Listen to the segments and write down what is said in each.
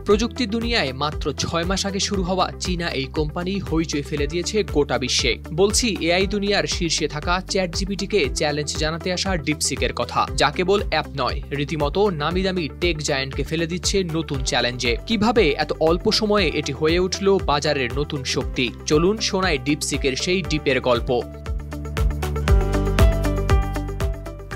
প্রযুক্তির দুনিয়ায় মাত্র ৬ মাস আগে শুরু হওয়া চীনা এই কোম্পানি হইচই ফেলে দিয়েছে গোটা বিশ্বে। বলছি এআই দুনিয়ার শীর্ষে থাকা চ্যাটজিপিটিকে চ্যালেঞ্জ জানাতে আসা ডিপসিকের কথা, যা কেবল অ্যাপ নয়, রীতিমতো নামি দামি টেক জায়ান্টকে ফেলে দিচ্ছে নতুন চ্যালেঞ্জে। কিভাবে এত অল্প সময়ে এটি হয়ে উঠল বাজারের নতুন শক্তি? চলুন শোনাই ডিপসিকের সেই ডিপের গল্প।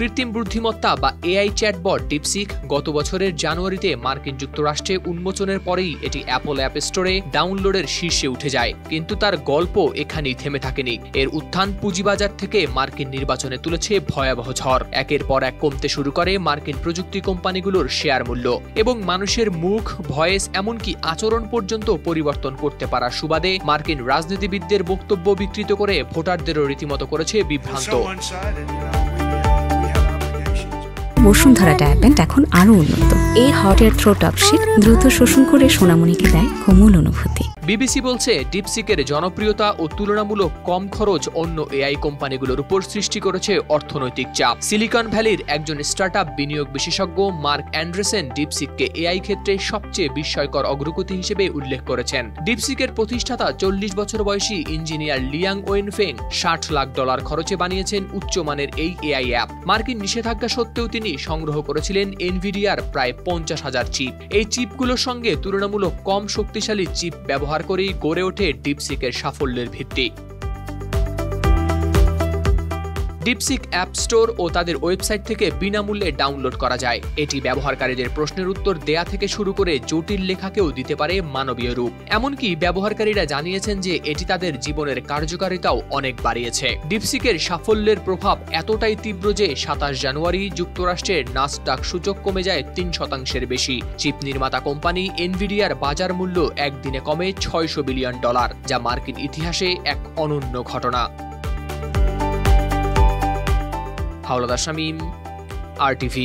কৃত্রিম বুদ্ধিমত্তা বা এআই চ্যাটবট ডিপসিক গত বছরের জানুয়ারিতে মার্কিন যুক্তরাষ্ট্রে উন্মোচনের পরেই এটি অ্যাপল অ্যাপ স্টোরে ডাউনলোডের শীর্ষে উঠে যায়। কিন্তু তার গল্প এখানেই থেমে থাকেনি। এর উত্থান পুঁজিবাজার থেকে মার্কিন নির্বাচনে তুলেছে ভয়াবহ ঝড়। একের পর এক কমতে শুরু করে মার্কিন প্রযুক্তি কোম্পানিগুলোর শেয়ার মূল্য, এবং মানুষের মুখ, ভয়েস, এমনকি আচরণ পর্যন্ত পরিবর্তন করতে পারার সুবাদে মার্কিন রাজনীতিবিদদের বক্তব্য বিকৃত করে ভোটারদেরও রীতিমতো করেছে বিভ্রান্ত। বসুন্ধরা ডায়াপেন্ট এখন আরো উন্নত। এই hot air through top sheet দ্রুত শোষণ করে সোনামণিকে দেয় কোমল অনুভূতি। বিবিসি বলছে ডিপসিকের জনপ্রিয়তা ও তুলনামূলক কম খরচ অন্য এআই কোম্পানিগুলোর উপর সৃষ্টি করেছে অর্থনৈতিক চাপ। সিলিকন ভ্যালির একজন স্টার্টআপ বিনিয়োগ বিশেষজ্ঞ মার্ক অ্যান্ডারসন ডিপসিককে এআই ক্ষেত্রে সবচেয়ে বিস্ময়কর অগ্রগতি হিসেবে উল্লেখ করেছেন। ডিপসিকের প্রতিষ্ঠাতা ৪০ বছর বয়সী ইঞ্জিনিয়ার লিয়াং ওয়েনফেং $৬০ লাখ খরচে বানিয়েছেন উচ্চমানের এই এআই অ্যাপ। মার্কিন নিষেধাজ্ঞা সত্ত্বেও তিনি সংগ্রহ করেছিলেন এনভিডিয়ার প্রায় ৫০,০০০ চিপ। এই চিপগুলোর সঙ্গে তুলনামূলক কম শক্তিশালী চিপ ব্যবহার করেই গড়ে ওঠে ডিপসিকের সাফল্যের ভিত্তি। ডিপসিক অ্যাপ স্টোর ও তাদের ওয়েবসাইট থেকে বিনামূল্যে ডাউনলোড করা যায়। এটি ব্যবহারকারীদের প্রশ্নের উত্তর দেয়া থেকে শুরু করে জটিল লেখাকেও দিতে পারে মানবীয় রূপ। এমনকি ব্যবহারকারীরা জানিয়েছেন যে এটি তাদের জীবনের কার্যকারিতাও অনেক বাড়িয়েছে। ডিপসিকের সাফল্যের প্রভাব এতটাই তীব্র যে ২৭ জানুয়ারি যুক্তরাষ্ট্রের নাসডাক সূচক কমে যায় ৩% বেশি। চিপ নির্মাতা কোম্পানি এনভিডিয়ার বাজার মূল্য একদিনে কমে $৬০০ বিলিয়ন, যা মার্কিন ইতিহাসে এক অনন্য ঘটনা। হাওলাদার শামীম, RTV।